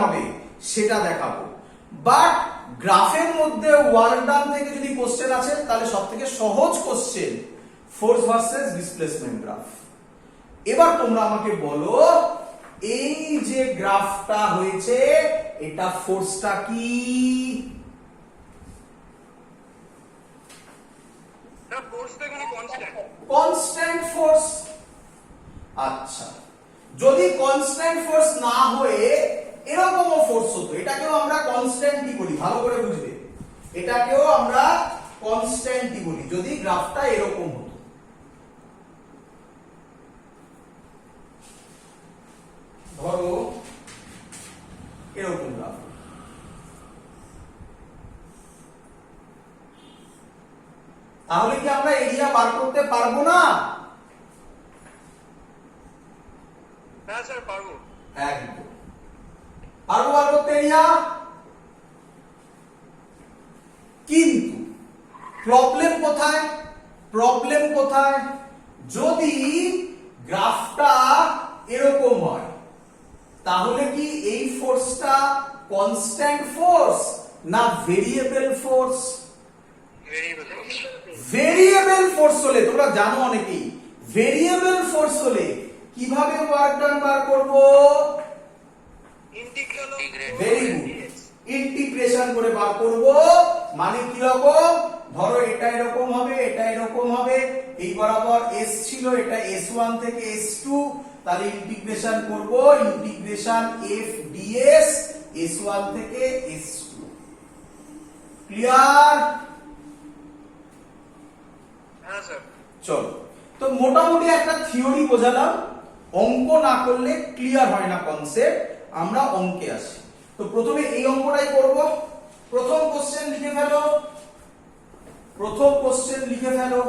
হবে সেটা দেখাবো। বাট গ্রাফের মধ্যে ওয়ার্ক ডান থেকে যদি কোশ্চেন আছে তাহলে সবথেকে সহজ question force versus displacement graph. এবার তোমরা আমাকে বলো এই যে গ্রাফটা হয়েছে এটা ফোর্সটা কি? Constant force. আচ্ছা, যদি কনস্ট্যান্ট ফোর্স না হয়ে এরকমও ফোর্স হতো, এটাকেও আমরা কনস্ট্যান্টই বলি, ভালো করে বুঝবে, এটাকেও আমরা কনস্ট্যান্টই বলি যদি গ্রাফটা এরকম হতো। ধরো এরকম গ্রাফ, তাহলে কি আমরা এরিয়া বার করতে পারবো না? হ্যাঁ স্যার পারবো। একদম পারবো বার করতে এরিয়া। কিন্তু প্রবলেম কোথায়? প্রবলেম কোথায়? যদি গ্রাফটা এরকম হয় তাহলে কি এই ফোর্সটা কনস্ট্যান্ট ফোর্স না ভেরিয়েবল ফোর্স? ভেরিয়েবল ফোর্স হলে, তোমরা জানো অনেকেই, ভেরিয়েবল ফোর্স হলে কিভাবে ওয়ার্ক ডান বার করব? ভেরি গুড, ইন্টিগ্রেশন করে বার করব। মানে কি রকম? ধরো এটা এরকম হবে, এটা এরকম হবে, এই বরাবর s ছিল, এটা s1 থেকে s2, তাহলে ইন্টিগ্রেশন করব, ইন্টিগ্রেশন f ds s1 থেকে s2। ক্লিয়ার? হ্যাঁ স্যার। চলো, তো মোটামুটি একটা থিওরি বোঝালাম। অঙ্ক না করলে ক্লিয়ার হয় না কনসেপ্ট, আমরা অঙ্কে আসি। তো প্রথমে এই অঙ্কটাই করব। প্রথম কোশ্চেন লিখে ফেলো, প্রথম কোশ্চেন লিখে ফেলো।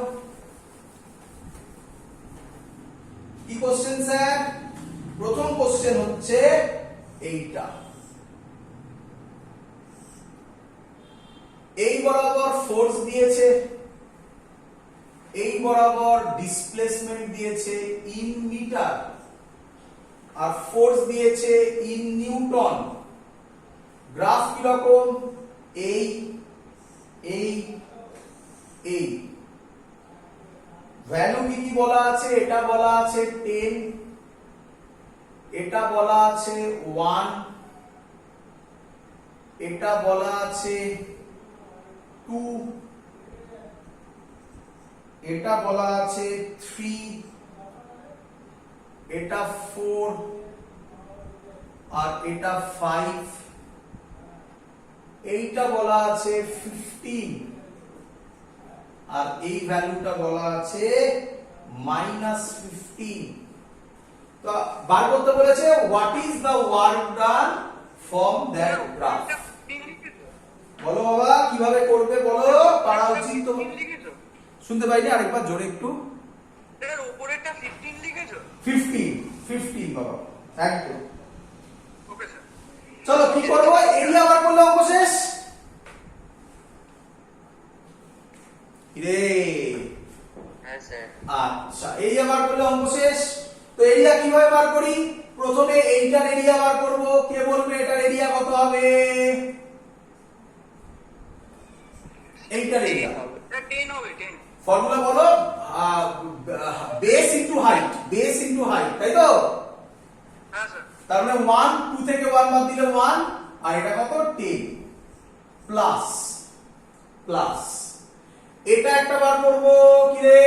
কি কোশ্চেন স্যার? প্রথম কোশ্চেন হচ্ছে এইটা, এই বরাবর ফোর্স দিয়েছে, এই বরাবর ডিসপ্লেসমেন্ট দিয়েছে ইন মিটার, আর ফোর্স দিয়েছে ইন নিউটন। গ্রাফ কি রকম? এই এই এই ভ্যালু কি কি বলা আছে? এটা বলা আছে 10, এটা বলা আছে 1, এটা বলা আছে 2, এটা বলা আছে 3, এটা 4, আর এটা 5, এইটা বলা আছে 15, আর এই ভ্যালুটা বলা আছে -15। তো বার করতে বলেছে what is the work done from that graph. বলো বাবা কিভাবে করবে বলো, পারা উচিত তো। শুনতে পাইনি, আরেকবার জোরে একটু। এর উপরেরটা 15 লিখেছো? 15 বাবা, একদম। Okay sir. চলো কি করবো? এরিয়া বার করলে অঙ্ক শেষ। রে হ্যাঁ স্যার। আচ্ছা, এরিয়া বার করলে অঙ্ক শেষ। তো এরিয়া কিভাবে বার করি? প্রথমে এইটার এরিয়া বার করব। কে বলবে এটার এরিয়া কত হবে? এইটার এরিয়া 10 হবে। 10 ফর্মুলা বলো, base into height, base into height, তাই তো? হ্যাঁ স্যার। তার মানে 1, 2 থেকে 1 বাদ দিলে 1, আর এটা কত? 10 প্লাস প্লাস এটা একটা বার করব। কি রে?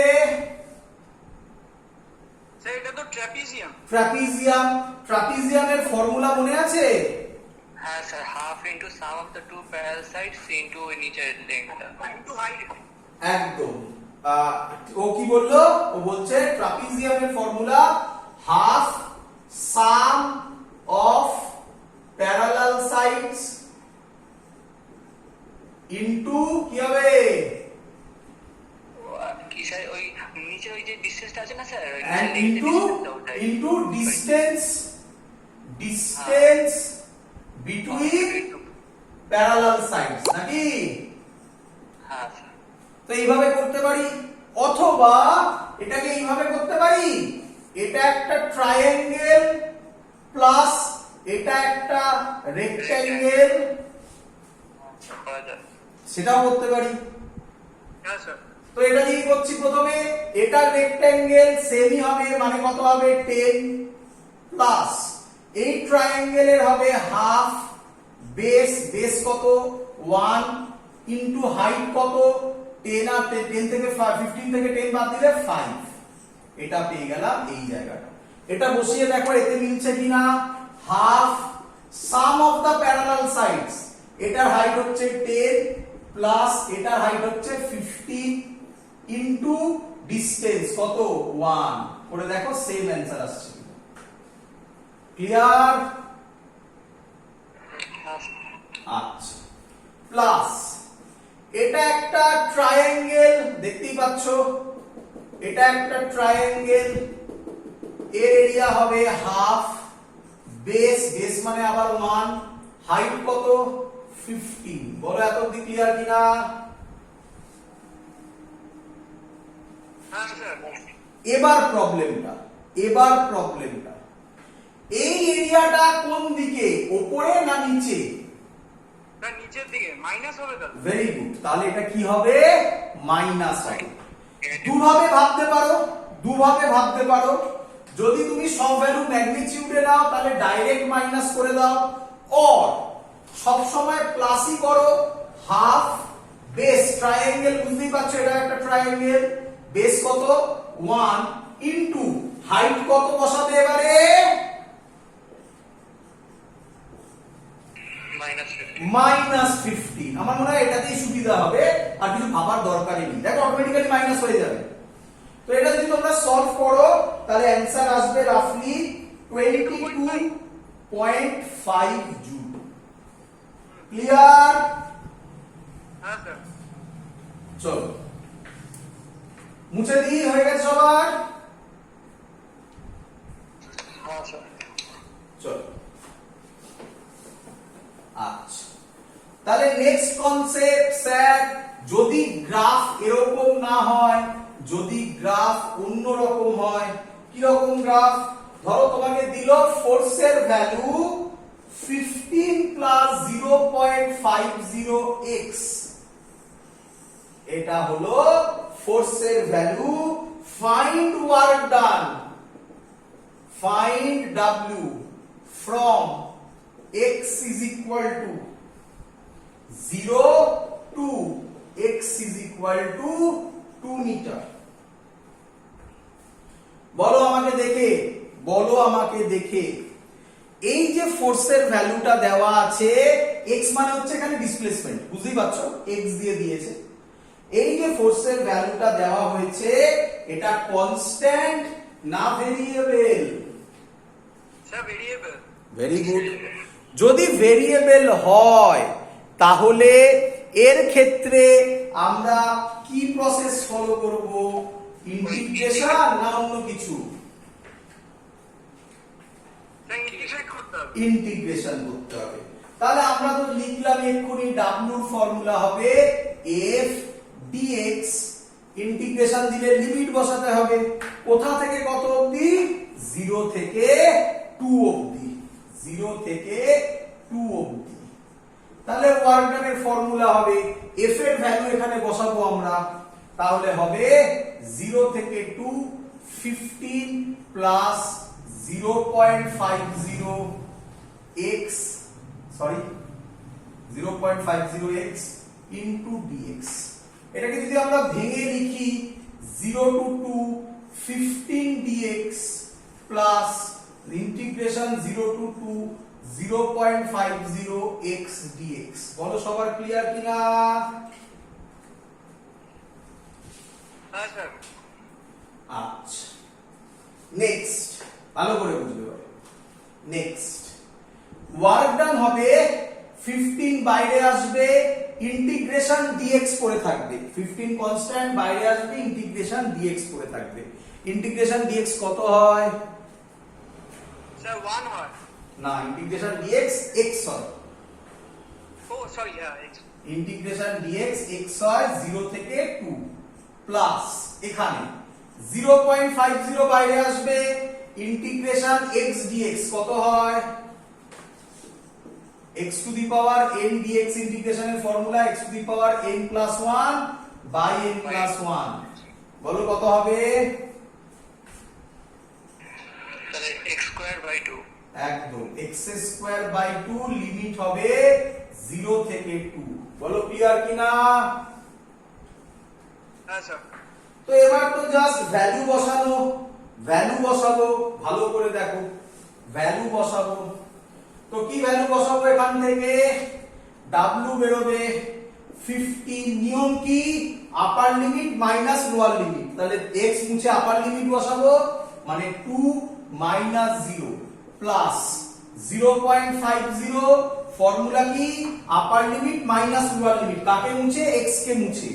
স্যার এটা তো ট্র্যাপিজিয়াম। ট্রাপিজিয়াম। ট্রাপিজিয়ামের ফর্মুলা মনে আছে? হ্যাঁ sir, half into sum of the two parallel sides into নিচের লেংথ ইনটু হাইট। একদম। ও কি বললো? ও বলছে ট্রাপিজিয়ামের formula half sum of parallel sides into কি হবে? কি স্যার, ওই নিচে ওই যে ডিসটেন্সটা আছে না sir, and into distance between parallel sides, নাকি? হ্যাঁ স্যার। তো এইভাবে করতে পারি, অথবা এটাকে এইভাবে করতে পারি, এটা একটা ট্রায়াঙ্গেল প্লাস এটা একটা রেক্ট্যাঙ্গেল, সেটাও করতে পারি। হ্যাঁ স্যার। তো এটা দিয়ে করছি প্রথমে, এটা রেক্ট্যাঙ্গেল সেমই হবে, মানে কত হবে 10 প্লাস এই ট্রায়াঙ্গেলের হবে হাফ, বেস কত 1 ইনটু হাইট কত 10, আর 10 থেকে 15 থেকে 10 বাদ দিলে 5। এটা পেয়ে গেলাম এই জায়গাটা। এটা বসিয়ে দেখো এতে মিলছে কিনা। Half sum of the parallel sides, এটার হাইট হচ্ছে 10 প্লাস এটার হাইট হচ্ছে 15 ইনটু ডিসটেন্স কত 1 করে দেখো সেম অ্যানসার আসছে। ক্লিয়ার? আচ্ছা, প্লাস এটা একটা ট্রায়াঙ্গেল, দেখতেই পাচ্ছ এটা একটা ট্রায়াঙ্গেল, এর এরিয়া হবে হাফ, বেস মানে আবার 1, হাইট কত 15। বলো এত অবধি ক্লিয়ার কিনা? হ্যাঁ স্যার। এবার প্রবলেমটা এই এরিয়াটা কোন দিকে, উপরে না নিচে? স্যার নিচের দিকে, মাইনাস হবে তাহলে। ভেরি গুড, তাহলে এটা কি হবে মাইনাস হবে। দুভাবে ভাবতে পারো। যদি তুমি সব ভ্যালু ম্যাগনিটিউডে নাও তাহলে ডাইরেক্ট মাইনাস করে দাও, অর সব সময় প্লাসই করো। হাফ বেস ট্রায়াঙ্গেল, বুঝতেই পারছো এটা একটা ট্রায়াঙ্গেল, বেস কত 1 ইনটু হাইট কত বসাবে এবারে -15। আমার মনে হয় এটাতেই সুবিধা হবে, আর কিছু ভাবার দরকারই নেই, দেখো অটোমেটিক্যালি মাইনাস হয়ে যাবে। তো এটা যদি তোমরা সলভ করো তাহলে অ্যানসার আসবে রাফলি 22.5 জুল। ক্লিয়ার? হ্যাঁ স্যার। চলো মুছে দিই, হয়ে গেছে সবার? চলো আচ্ছা, তাহলে নেক্সট কনসেপ্ট স্যার, যদি গ্রাফ এরকম না হয়, যদি গ্রাফ অন্য রকম হয়, কি রকম গ্রাফ? ধরো তোমাকে দিল ফোর্সের ভ্যালু 15 প্লাস 0.50x, এটা হলো ফোর্সের value. Find work done, find W from x is equal to 0 to x is equal to 2 মিটার। বলো আমাকে দেখে এই যে ফোর্সের ভ্যালুটা দেওয়া আছে, x মানে হচ্ছে এখানে ডিসপ্লেসমেন্ট, বুঝতেই পারছো x দিয়ে দিয়েছে। এই যে ফোর্সের ভ্যালুটা দেওয়া হয়েছে, এটা কনস্ট্যান্ট না variable? Sir variable. Very good. যদি ভেরিয়েবল হয় তাহলে এর ক্ষেত্রে আমরা কি প্রসেস ফলো করব? ইন্টিগ্রেশন না অন্য কিছু? ইন্টিগ্রেশন করতে হবে। তাহলে আমরা তো লিখলাম এক্ষুনি W এর ফর্মুলা হবে f dx, ইন্টিগ্রেশন দিলে লিমিট বসাতে হবে, কোথা থেকে কত অবধি? 0 থেকে 2 অবধি, 0 থেকে 2 অবধি। তাহলে ওয়ার্ক ডানের ফর্মুলা হবে, f এর ভ্যালু এখানে বসাবো আমরা, তাহলে হবে 0 থেকে 2 15 plus 0.50x, sorry 0.50x into dx। এটাকে যদি আমরা ভেঙে লিখি 0 to 2 15 dx plus integration 0 to 2 0.50x dx। বলো সবার ক্লিয়ার কিনা? হ্যাঁ স্যার। আচ্ছা, নেক্সট ভালো করে বুঝতে পারো। নেক্সট ওয়ার্ক ডান হবে 15 বাইরে আসবে, ইন্টিগ্রেশন dx করে থাকবে, 15 কনস্ট্যান্ট বাইরে আসবে, ইন্টিগ্রেশন dx করে থাকবে। ইন্টিগ্রেশন dx কত হয়? স্যার 1 হয় না, ইন্টিগ্রেশন dx x হয়। ও সরি, হ্যাঁ x। ইন্টিগ্রেশন dx x হয় 0 থেকে 2 প্লাস এখানে 0.50 বাইরে আসবে, ইন্টিগ্রেশন x dx কত হয়? x to the power n dx ইন্টিগ্রেশনের formula x to the power n plus 1 by n plus 1। বলো কত হবে? তাহলে x স্কয়ার বাই 2। একদম x স্কয়ার বাই 2 লিমিট হবে 0 থেকে 2। বলো ক্লিয়ার কিনা? হ্যাঁ স্যার। তো এবার তো জাস্ট ভ্যালু বসাবো, ভালো করে দেখো, ভ্যালু বসাবো। তো কি ভ্যালু বসাবো? এখান থেকে w বেরোবে 50, নিয়ম কি? আপার লিমিট মাইনাস লোয়ার লিমিট। তাহলে x মুছে আপার লিমিট বসাবো, মানে 2 মাইনাস 0 প্লাস 0.50। ফর্মুলা কি? আপার লিমিট মাইনাস লোয়ার লিমিট। কাকে মুছে? x কে মুছে।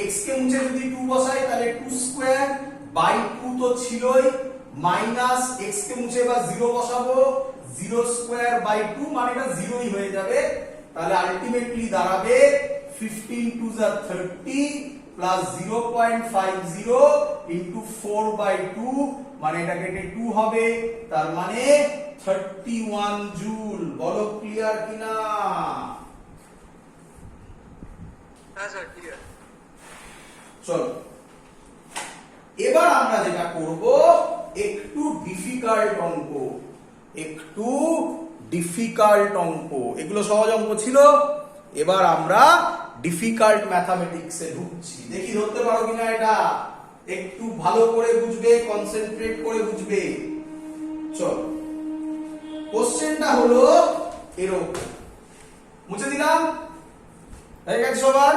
x কে মুছে যদি 2 বসাই তাহলে 2 স্কয়ার বাই 2 তো ছিলই, মাইনাস x কে মুছে এবার 0 বসাবো, 0 স্কয়ার বাই 2 মানে এটা 0ই হয়ে যাবে। তাহলে আলটিমেটলি দাঁড়াবে 15 টু যা 30 প্লাস 0.50 ইনটু 4 বাই 2 মানে এটা কেটে 2 হবে, তার মানে 31 জুল। বলো ক্লিয়ার কিনা? হ্যাঁ স্যার ক্লিয়ার। চলো এবার আমরা যেটা করব একটু ডিফিকাল্ট অঙ্ক, এগুলো সহজ অঙ্ক ছিল, এবার আমরা ডিফিকাল্ট ম্যাথমেটিক্সে ঢুকছি। দেখি ধরতে পারো কিনা এটা, একটু ভালো করে বুঝবে, কনসেন্ট্রেট করে বুঝবে। চলো কোশ্চেনটা হলো এরকম, মুছে দিলাম, হয়ে গেছে সবার?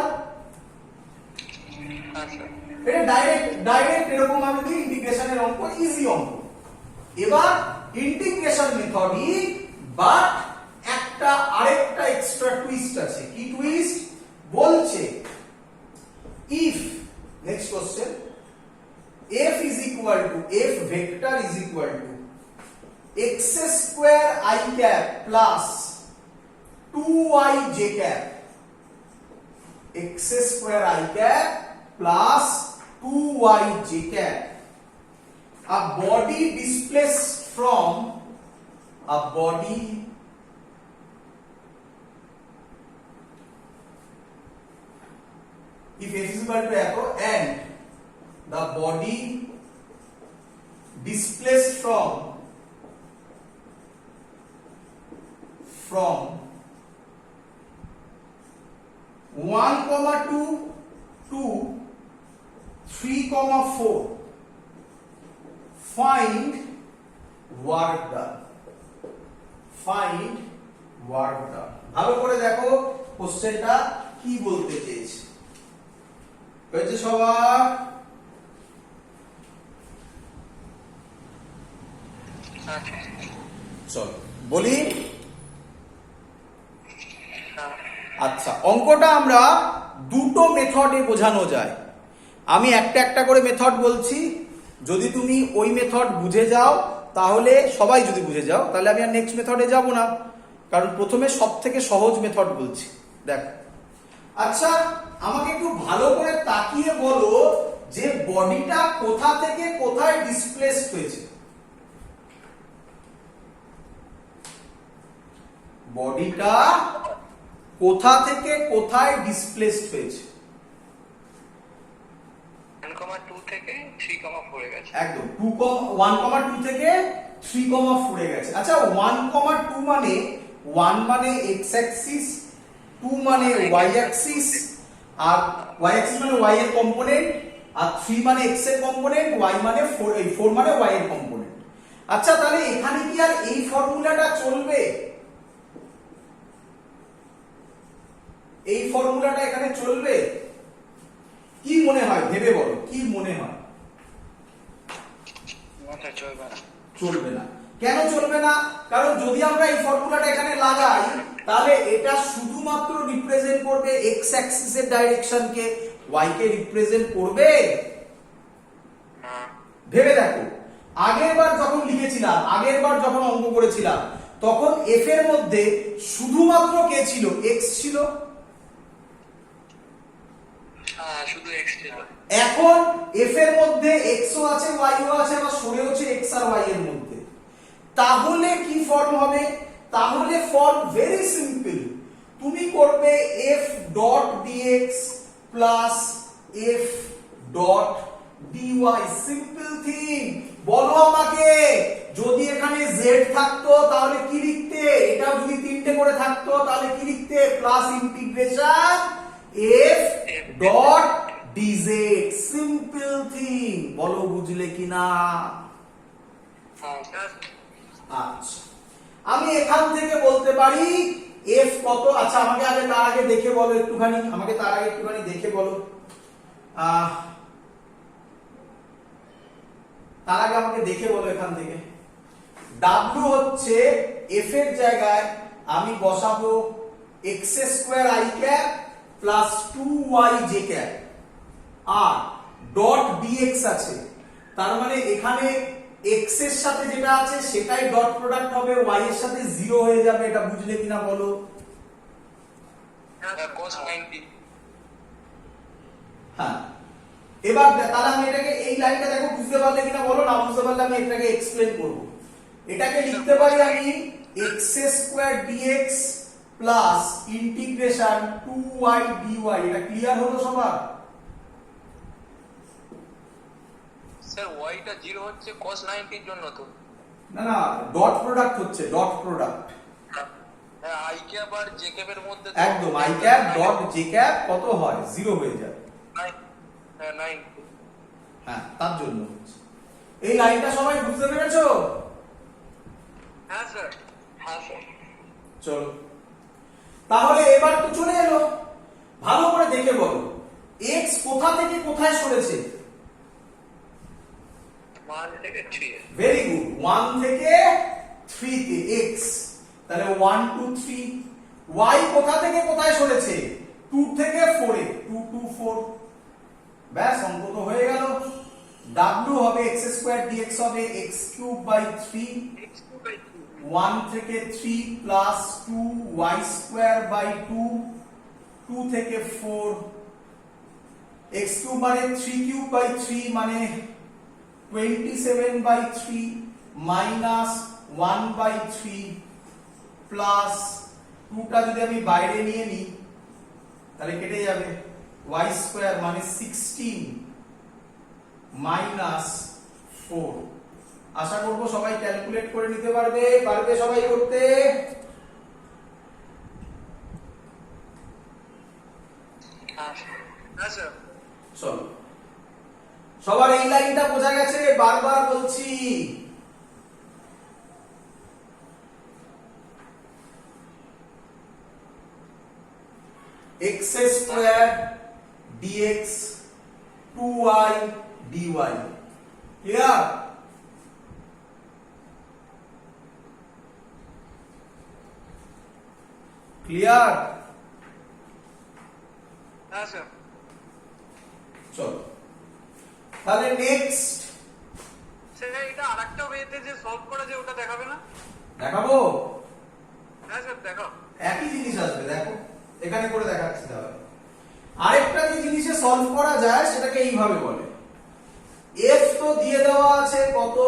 হ্যাঁ স্যার। এটা ডাইরেক্ট এরকম ভাবে দিই, ইন্টিগ্রেশনের অঙ্ক, ইজি অঙ্ক। এবার ইন্টিগ্রেশন মেথডই, বাট একটা আরেকটা এক্সট্রা টুইস্ট আছে। কি টুইস্ট? বলছে if, next question, f is equal to f vector is equal to x square I cap plus 2y j cap, x square I cap plus 2y j cap, a body displaced from a body if f is equal to echo and the body displaced from 1,2 to 3,4 find work done। ভালো করে দেখো কোশ্চেনটা কি বলতে চেয়েছে। হয়েছে সবার? চলো বলি। আচ্ছা, অঙ্কটা আমরা দুটো মেথডে বোঝানো যায়। আমি একটা একটা করে মেথড বলছি, যদি তুমি ওই মেথড বুঝে যাও তাহলে, সবাই যদি বুঝে যাও তাহলে আমি আর নেক্সট মেথডে যাব না, কারণ প্রথমে সব থেকে সহজ মেথড বলছি। দেখো, আচ্ছা আমাকে একটু ভালো করে তাকিয়ে বলো যে বডিটা কোথা থেকে কোথায় ডিসপ্লেসড হয়েছে। বডিটা কোথা থেকে কোথায় ডিসপ্লেসড হয়েছে? 1,2 থেকে 3,4 এ গেছে। একদম 1,2 থেকে 3,4 এ গেছে। আচ্ছা 1,2 মানে 1 মানে x অ্যাক্সিস, 2 মানে y অ্যাক্সিস, আর y অ্যাক্সিস মানে y এর কম্পোনেন্ট, আর 3 মানে x এর কম্পোনেন্ট, y মানে 4 মানে y এর কম্পোনেন্ট। আচ্ছা তাহলে এখানে কি আর এই ফর্মুলাটা চলবে? এই ফর্মুলাটা এখানে চলবে? কি মনে হয়, ভেবে বলো, কি মনে হয়? চলবে না। কেন চলবে না? কারণ যদি আমরা এই ফর্মুলাটা এখানে লাগাই তাহলে এটা শুধুমাত্র রিপ্রেজেন্ট করবে x অ্যাক্সিসের ডাইরেকশনকে, y কে রিপ্রেজেন্ট করবে? ভেবে দেখো, আগেরবার যখন লিখেছিলাম, আগেরবার যখন অঙ্ক করেছিলাম, তখন f এর মধ্যে শুধুমাত্র কে ছিল? x ছিল। শুধু x ছিল। এখন f এর মধ্যে x ও আছে, y ও আছে, আবার সরেও আছে x আর y এর মধ্যে। তাহলে কি ফর্ম হবে? তাহলে ফর ভেরি সিম্পল তুমি করবে f dot dx plus f dot dy। Simple thing. বলো আমাকে, যদি এখানে z থাকতো তাহলে কি লিখতে? এটা যদি তিনটে করে থাকতো তাহলে কি লিখতে? Plus integration f dot dz। Simple thing. বলো বুঝলে কিনা? আচ্ছা, আমি এখান থেকে বলতে পারি f কত। আচ্ছা, আমাকে আগে তার আগে দেখে বলো একটুখানি, দেখে বলো। তার আগে আমাকে দেখে বলো এখান থেকে। w হচ্ছে f এর জায়গায় আমি বসাবো x square i cap plus 2y j cap, আর ডট dx আছে, তার মানে এখানে x এর সাথে যেটা আছে সেটাই ডট প্রোডাক্ট হবে, y এর সাথে 0 হয়ে যাবে। এটা বুঝলে কিনা বলো? cos 90। হ্যাঁ, এবার তাহলে আমি এটাকে এই লাইনটা দেখো, বুঝতে পারলে কিনা বলো। না বুঝতে পারলে আমি এটাকে এক্সপ্লেন করব। এটাকে লিখতে পারি আমি x square dx plus integration 2y dy। এটা ক্লিয়ার হলো সবার? স্যার y টা 0 হচ্ছে cos 90 এর জন্য তো। না না, ডট প্রোডাক্ট হচ্ছে, ডট প্রোডাক্ট। হ্যাঁ, i ক্যাপ আর j ক্যাপ এর মধ্যে একদম i cap dot j cap কত হয়? 0 হয়ে যায়। 9। হ্যাঁ, তার জন্য হচ্ছে। এই লাইনটা সবাই বুঝতে পেরেছো? হ্যাঁ স্যার। হ্যাঁ স্যার। চলো, তাহলে এবার তো চলে এলো। ভালো করে দেখে বলো, x কোথা থেকে কোথায় সরেছে? 1 থেকে 3। ভেরি গুড, 1 থেকে 3 তে x, তাহলে 1 2 3। y কোথা থেকে কোথায় সরেছে? 2 থেকে 4 এ, 2 2 4। ব্যাস, অঙ্ক তো হয়ে গেল। w হবে x স্কয়ার dx হবে x কিউব বাই 3, 1 থেকে 3 প্লাস 2 y স্কয়ার বাই 2, 2 থেকে 4, x কিউব মানে 3 কিউব বাই 3 মানে 27 বাই 3 মাইনাস 1 বাই 3 প্লাস 2টা যদি আমি বাইরে নিয়ে নিই তাহলে কেটে যাবে, y স্কয়ার মানে 16 মাইনাস 4। আশা করব সবাই ক্যালকুলেট করে নিতে পারবে সবাই করতে। হ্যাঁ স্যার। চলো, সবার এই লাইনটা বোঝা গেছে? বারবার বলছি, x square dx 2y dy। Clear? Clear? হ্যাঁ স্যার। চলো, তাহলে নেক্সট স্যার এটা আরেকটা ওয়েতে যে সলভ করা যায় ওটা দেখাবে না? দেখাবো। হ্যাঁ স্যার দেখাও। একই জিনিস আসবে, দেখো এখানে করে দেখাচ্ছি। তাহলে আরেকটা যে জিনিসে সলভ করা যায় সেটাকে এইভাবে বলে, f তো দিয়ে দেওয়া আছে কত?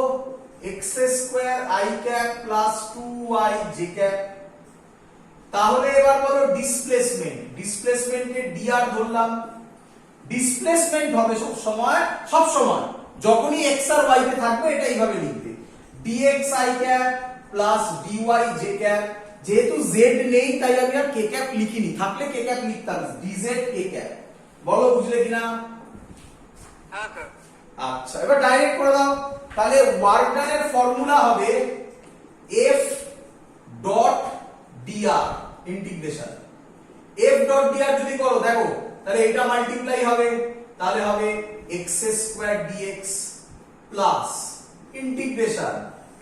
x square i cap plus 2y j cap. তাহলে এবার বলো ডিসপ্লেসমেন্টকে dr ধরলাম। ডিসপ্লেসমেন্ট হবে সব সময় যখনই x আর y তে থাকবে এটা এইভাবে লিখবে, dx i cap plus dy j cap. যেহেতু z নেই তাই আমি আর k ক্যাপ লিখিনি, থাকলে k ক্যাপ লিখতাম, dz k ক্যাপ। বলো বুঝলে কিনা? হ্যাঁ স্যার। আচ্ছা, এবার ডাইরেক্ট করে দাও। তাহলে ওয়ার্ক ডানের ফর্মুলা হবে f dot dr integration. f dot dr যদি করো দেখো তাহলে এটা মাল্টিপ্লাই হবে, তাহলে হবে x square dx plus integration,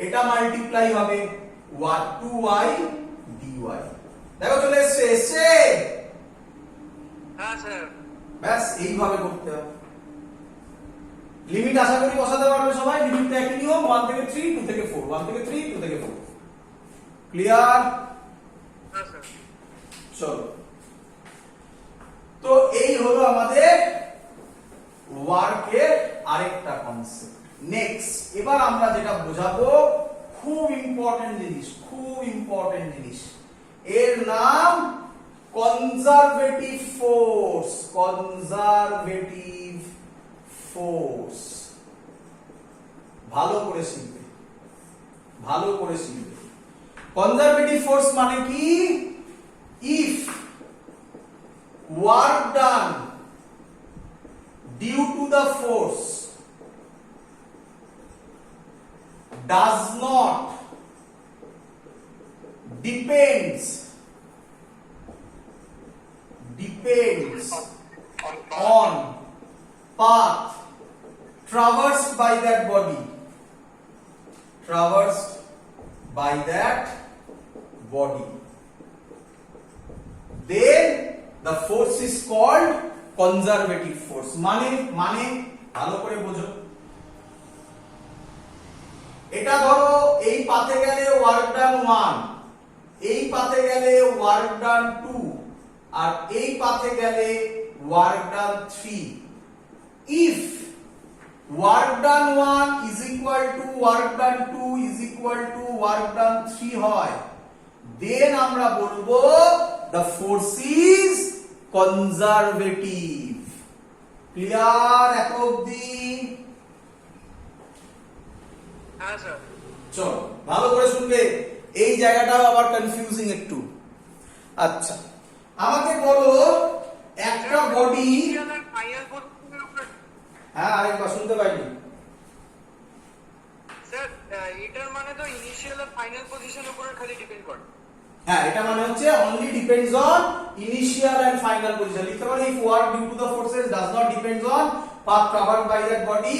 এটা মাল্টিপ্লাই হবে 2y dy। দেখো চলে এসছে। হ্যাঁ স্যার। ব্যাস, এইভাবে করতে হবে। লিমিট আশা করি বসাতে পারবে সবাই। লিমিটটা একই নিয়ম, 1 থেকে 3 2 থেকে 4, 1 থেকে 3 2 থেকে 4। ক্লিয়ার? হ্যাঁ স্যার। চলো, তো এই হলো আমাদের ওয়ার্কের আরেকটা কনসেপ্ট। নেক্সট এবার আমরা যেটা বোঝাবো খুব ইম্পর্টেন্ট জিনিস, এর নাম কনজারভেটিভ ফোর্স। ভালো করে শিখবে। কনজারভেটিভ ফোর্স মানে কি? If work done due to the force does not depends on path traversed by that body, then the force is called conservative force। মানে ভালো করে বোঝো। এটা ধরো এই পাথে গেলে ওয়ার্ক ডান 1, এই পাথে গেলে ওয়ার্ক ডান 2, আর এই পাথে গেলে work done 3। if work done 1 is equal to work done 2 is equal to work done 3 হয়, then আমরা বলবো the force is conservative। Clear এত অবধি? হ্যাঁ স্যার। চলো ভালো করে শুনবে, এই জায়গাটাও আবার কনফিউজিং একটু। আচ্ছা আমাকে বলো একটা বডি, ফাইনাল পজিশনের উপর হ্যাঁ আরেকবার শুনতে পাইনি স্যার, এটার মানে তো ইনিশিয়াল আর ফাইনাল পজিশনের উপর খালি ডিপেন্ড করে। হ্যাঁ এটা মানে হচ্ছে only depends on initial and final position। লিখতে পারি if work due to the forces does not depends on path covered by that body,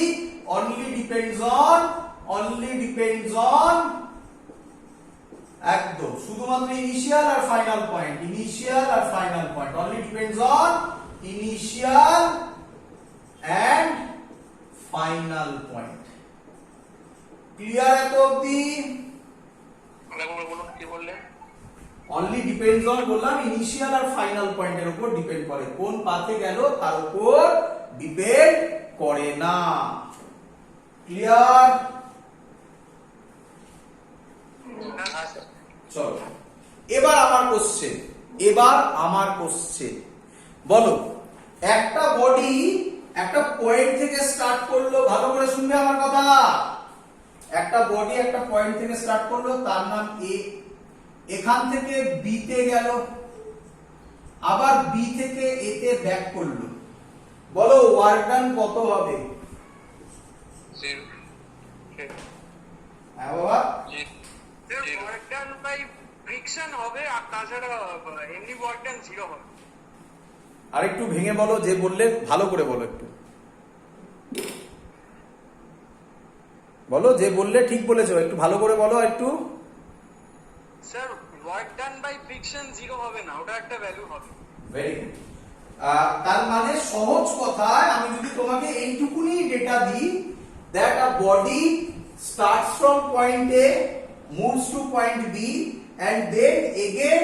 only depends on একদম শুধুমাত্র ইনিশিয়াল আর final point, only depends on initial and final point। Clear এত অবধি? বলুন কি বললেন? only depends on বললাম initial আর ফাইনাল পয়েন্টের উপর ডিপেন্ড করে, কোন পাথে গেল তার উপর ডিপেন্ড করে না। ক্লিয়ার? চলো এবার আমার কোশ্চেন, বলো একটা বডি একটা পয়েন্ট থেকে স্টার্ট করলো, ভালো করে শুনবে আমার কথা। একটা বডি একটা পয়েন্ট থেকে স্টার্ট করলো, তার নাম এ, এখান থেকে বি তে গেল, আবার বি থেকে এ তে ব্যাক করলো, বলো ওয়ার্ক ডান কত হবে? হ্যাঁ বাবা, ওয়ার্ক ডান বাই ফ্রিকশন হবে, আর তাছাড়া এমনি ওয়ার্ক ডান 0 হবে। আরেকটু ভেঙে বলো, যে বললে ভালো করে বলো, একটু বলো, যে বললে ঠিক বলেছো, একটু ভালো করে বলো একটু। Sir work done by friction 0 হবে না, ওটা একটা ভ্যালু হবে। Very good. তার মানে সহজ কথায় আমি যদি তোমাকে এইটুকুনি ডেটা দিই, that a body starts from point A, moves to point B, and then again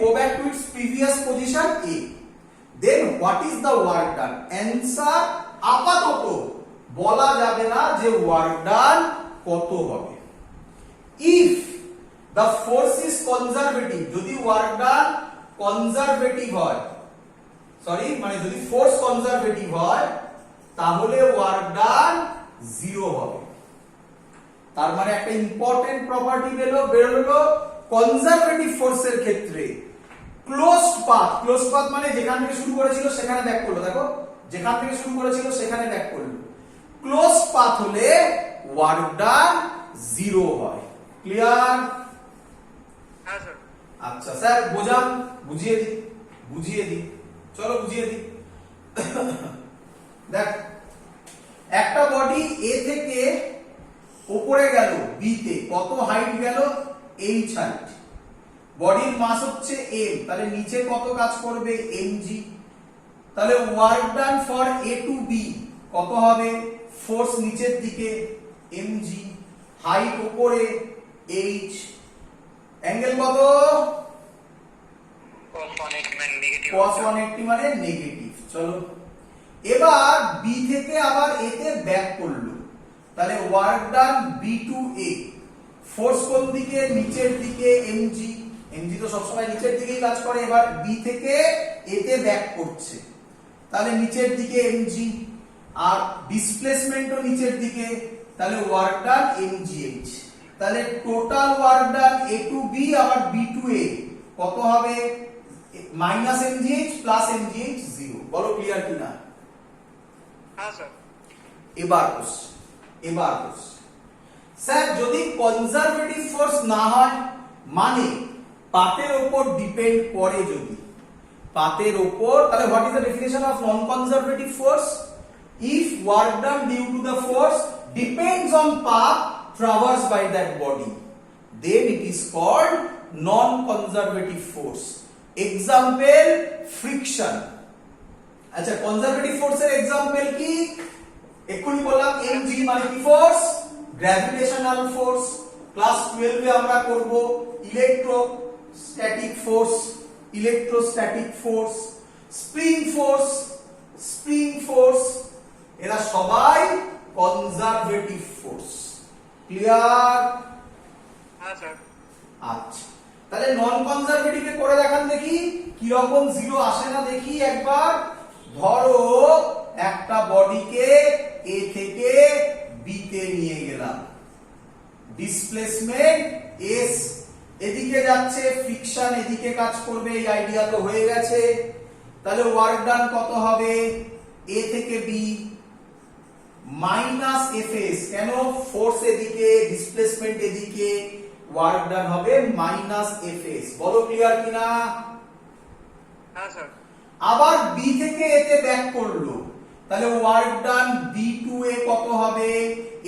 go back to its previous position A, then what is the work done? Answer আপাতত বলা যাবে না যে work done কত হবে। if the force is conservative, যদি work done conservative হয়, মানে যদি ফোর্স কনজারভেটিভ হয়, তাহলে ওয়ার্ক ডান 0 হবে। তার মানে একটা ইম্পর্টেন্ট প্রপার্টি বেরোলো কনজারভেটিভ ফোর্সের ক্ষেত্রে ক্লোজড পাথ মানে যেখান থেকে শুরু করেছিল সেখানে ব্যাক করলো, দেখো যেখান থেকে শুরু করেছিল সেখানে ব্যাক করলো, ক্লোজড পাথ হলে ওয়ার্ক ডান 0 হয়। ক্লিয়ার? হ্যাঁ স্যার। আচ্ছা স্যার বোঝান, বুঝিয়ে দিই, চলো বুঝিয়ে দিই। দেখ একটা বডি এ থেকে উপরে গেল বি তে, কত হাইট গেল? h height. বডির মাস হচ্ছে m, তাহলে নিচে কত কাজ করবে? mg। তাহলে work done for a to B কত হবে? ফোর্স নিচের দিকে mg, হাইট উপরে h, অ্যাঙ্গেল কত? cos 180 মানে নেগেটিভ। চলো এবার বি থেকে আবার এ তে ব্যাক করলো, তাহলে ওয়ার্ক ডান B2A, ফোর্স কোন দিকে, নিচের দিকে mg, mg তো সবসময় নিচের দিকেই কাজ করে, এবার B থেকে A তে ব্যাক করছে, তাহলে নিচের দিকে mg, আর ডিসপ্লেসমেন্টও নিচের দিকে, তাহলে ওয়ার্ক ডান mgh। তাহলে total work done A to B আবার B টু A কত হবে, মাইনাস mgh প্লাস mgh 0। বলো ক্লিয়ার কিনা? হ্যাঁ স্যার। এবার স্যার যদি কনজারভেটিভ ফোর্স না হয়, মানে পাতের উপর ডিপেন্ড করে, যদি পাতের উপর, তাহলে what is the definition of non conservative force? If work done due to the force depends on path traversed by that body, then it is called non conservative force. Example, friction. আচ্ছা, conservative ফোর্সের example কি? এক্ষুনি বললাম mg মানে কি force, gravitational force. Class 12 এ আমরা করব electrostatic force, spring force, এরা সবাই কনজারভেটিভ ফোর্স। ক্লিয়ার? হ্যাঁ স্যার। আচ্ছা, তাহলে নন কনজারভেটিভে করে দেখান দেখি কি রকম জিরো আসে না দেখি একবার। ধরো একটা বডিকে A থেকে B তে নিয়ে গেলাম, ডিসপ্লেসমেন্ট S, এদিকে যাচ্ছে, ফ্রিকশন এদিকে কাজ করবে, এই আইডিয়া তো হয়ে গেছে। তাহলে ওয়ার্ক ডান কত হবে, A থেকে B মাইনাস Fs, কেন, ফোর্স এদিকে, ডিসপ্লেসমেন্ট এদিকে, ওয়ার্ক ডান হবে মাইনাস Fs। বলো ক্লিয়ার কিনা? হ্যাঁ স্যার। আবার B থেকে A তে ব্যাক করলো, তাহলে ওয়ার্ক ডান B2A কত হবে,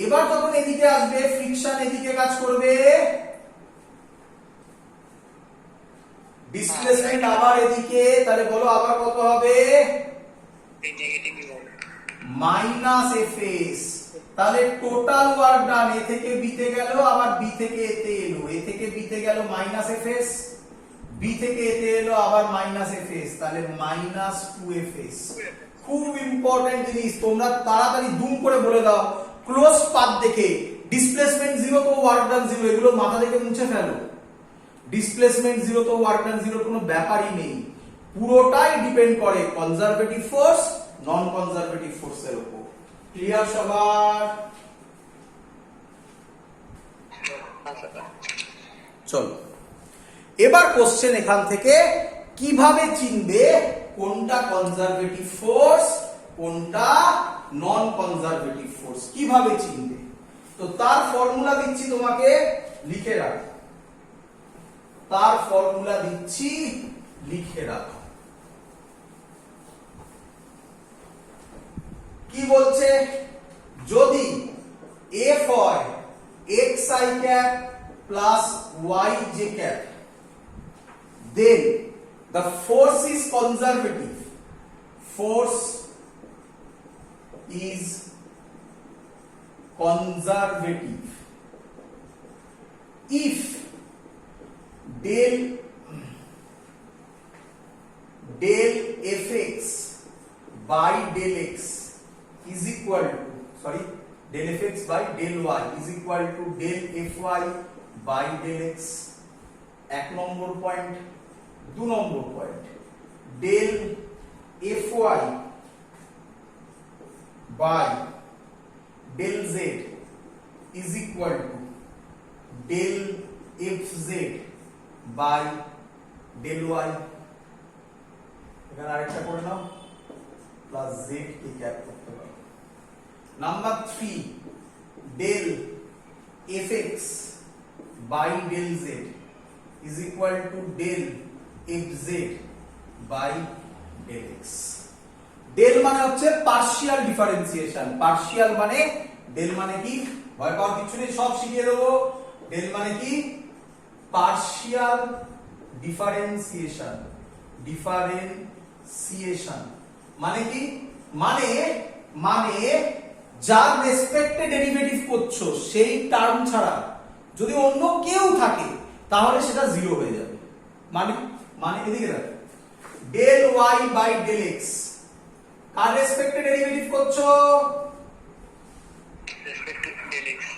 এবার যখন এদিকে আসবে ফ্রিকশন এদিকে কাজ করবে, ডিসপ্লেসমেন্ট আবার এদিকে, তাহলে বলো আবার কত হবে, মাইনাস Fs। তাহলে টোটাল ওয়ার্ক ডান A থেকে B তে গেল, আবার B থেকে A তে এলো, A থেকে B তে গেল মাইনাস Fs, B থেকে A তে এলো আবার মাইনাস Fs, তাহলে মাইনাস 2Fs। খুব ইম্পর্টেন্ট জিনিস, তোমরা তাড়াতাড়ি দুম করে বলে দাও, ক্লোজ পাথ দেখে ডিসপ্লেসমেন্ট 0 তো ওয়ার্ক ডান 0, এগুলো মাথা থেকে মুছে ফেলো। ডিসপ্লেসমেন্ট 0 তো ওয়ার্ক ডান 0 কোনো ব্যাপারই নেই, পুরোটাই ডিপেন্ড করে কনজারভেটিভ ফোর্স নন কনজারভেটিভ ফোর্সের উপর। ক্লিয়ার সবার? চলো এবার কোশ্চেন এখান থেকে, কিভাবে চিনবে কোনটা কনজারভেটিভ ফোর্স কোনটা নন কনজারভেটিভ ফোর্স, কিভাবে চিনবে? তো তার ফর্মুলা দিচ্ছি তোমাকে, লিখে রাখো, তার ফর্মুলা দিচ্ছি, লিখে রাখো। কি বলছে, যদি F হয় xi cap plus yj cap, then the force is conservative. Force is conservative if del fx by del x is equal to, sorry, del fx by del y is equal to del fy by del x। 1 number point. 2 number point, del fy by del z is equal to del fz by del y। এখানে আরেকটা করে নাও, plus z কে cap করতে পারো। Number 3, del fx by del z is equal to del fz by del x। del মানে হচ্ছে partial differentiation, partial মানে, del মানে কি, ভয় পাওয়ার কিছু নেই, সব শিখিয়ে দেবো। del মানে কি, পার্শিয়াল ডিফারেন্সিয়েশন, ডিফারেন্সিয়েশন মানে কি, মানে মানে যার রেসপেক্টে ডেরিভেটিভ করছো সেই টার্ম ছাড়া যদি অন্য কেউ থাকে তাহলে সেটা জিরো হয়ে যাবে। মানে মানে এদিকে দেখো, del y by del x কার রেসপেক্টে ডেরিভেটিভ করছো, রেসপেক্ট টু ডেল এক্স।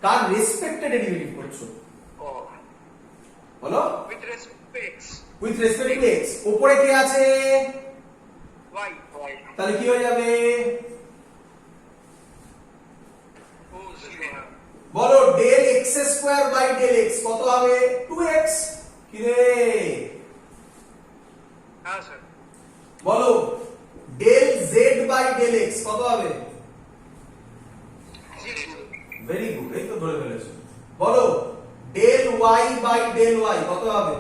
কার রেসপেক্টে ডেরিভেটিভ করছো ও বলো? With respect to X with respect to X. উপরে কে আছে? ওয়াই। ওয়াই তাহলে কি হয়ে যাবে? ও জিরো। বলো del X square by del X কত হবে? 2x। কি রে? হ্যাঁ স্যার। বলো del Z by del X কত হবে? জিরো। ভেরি গুড, এই তো ধরে ফেলেছো। বলো del Y by del Y কত হবে?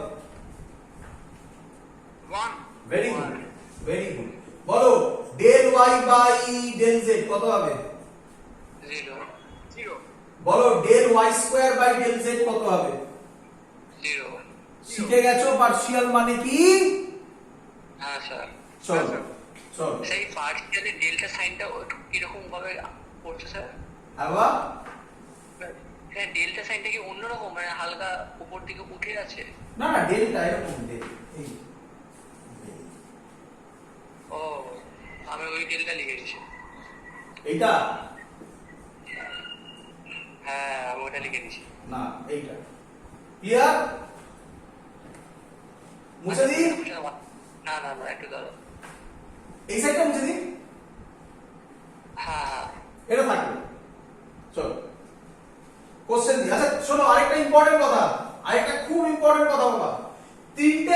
1। Very good, very good. বলো del Y by del Z কত হবে? 0 0। বলো del Y square by del Z কত হবে? 0। শিখে গেছো পার্শিয়াল মানে কি? হ্যাঁ স্যার। চলো চলো সেই পার্শিয়ালি ডেল্টা সাইনটা কিরকম ভাবে পড়ছে স্যার? আবার হ্যাঁ ডেল্টা সাইনটা কি অন্যরকম, মানে হালকা উপর দিকে উঠে আছে? না না ডেলটা এরকম ডেল এই ও আমি ওই ডেলটা লিখে দিয়েছি। এইটা হ্যাঁ আমি ওটা লিখে দিয়েছি। না এইটা ক্লিয়ার? মুছে দিই? না না না একটু দাঁড়াও। এই সাইডটা মুছে দিই? হ্যাঁ হ্যাঁ এটা থাকবে। চলো কোশ্চেন দিই। আচ্ছা শোনো, আরেকটা ইম্পর্টেন্ট কথা, আরেকটা খুব ইম্পর্টেন্ট কথা বাবা। তিনটে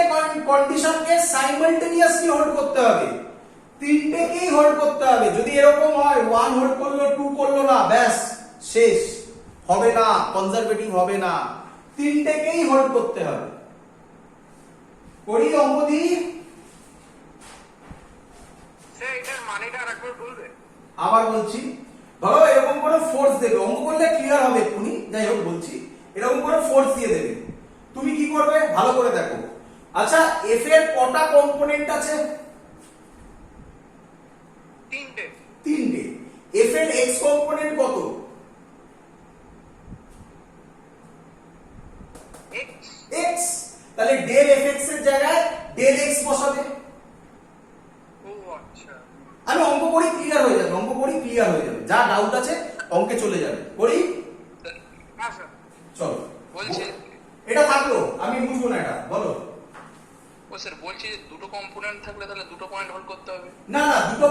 কন্ডিশনকে সাইমালটেনিয়াসলি হোল্ড করতে হবে। তিনটেকেই হোল্ড করতে হবে। যদি এরকম হয় 1 হোল্ড করলো 2 করলো না, ব্যাস শেষ, হবে না, কনজারভেটিভ হবে না। তিনটেকেই হোল্ড করতে হবে। করি অঙ্ক দিই? স্যার এটার মানেটা আরেকবার বলবে? আবার বলছি, ধরো এরকম করে ফোর্স দেবে, অঙ্ক করলে ক্লিয়ার হবে এক্ষুনি, যাই হোক বলছি, এরকম করে ফোর্স দিয়ে দেবে, তুমি কি করবে ভালো করে দেখো। আচ্ছা এফ এর কটা কম্পোনেন্ট আছে? 3টে। তিনটে। এফ এর এক্স কম্পোনেন্ট কত? এক্স। এক্স। তাহলে ডেল এফ এক্স এর জায়গায় ডেল এক্স বসাবে। ও আচ্ছা। আমি অঙ্ক করি ক্লিয়ার হয়ে যাবে, অঙ্ক করি ক্লিয়ার হয়ে যাবে, যা ডাউট আছে অঙ্কে চলে যাবে। করি? হ্যাঁ স্যার। চলো বলছি। এটা থাকলো, আমি বুঝবো না এটা, বলো। ও স্যার বলছি দুটো কম্পোনেন্ট থাকলে তাহলে দুটো পয়েন্ট হোল্ড করতে হবে? না না দুটো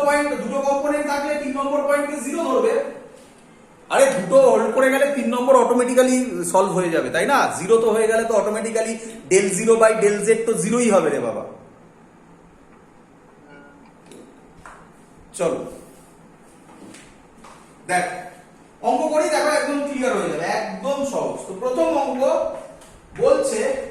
কম্পোনেন্ট থাকলে 3 নম্বর পয়েন্টকে 0 ধরবে। আরে দুটো হোল্ড করে গেলে 3 নম্বর অটোমেটিক্যালি সলভ হয়ে যাবে, তাই না? 0 তো হয়ে গেলে তো অটোমেটিক্যালি ডেল 0 বাই ডেল জেড তো 0ই হবে রে বাবা। চলো দেখ অঙ্ক করি, দেখো একদম ক্লিয়ার হয়ে যাবে, একদম সহজ। তো প্রথম অঙ্ক বলছে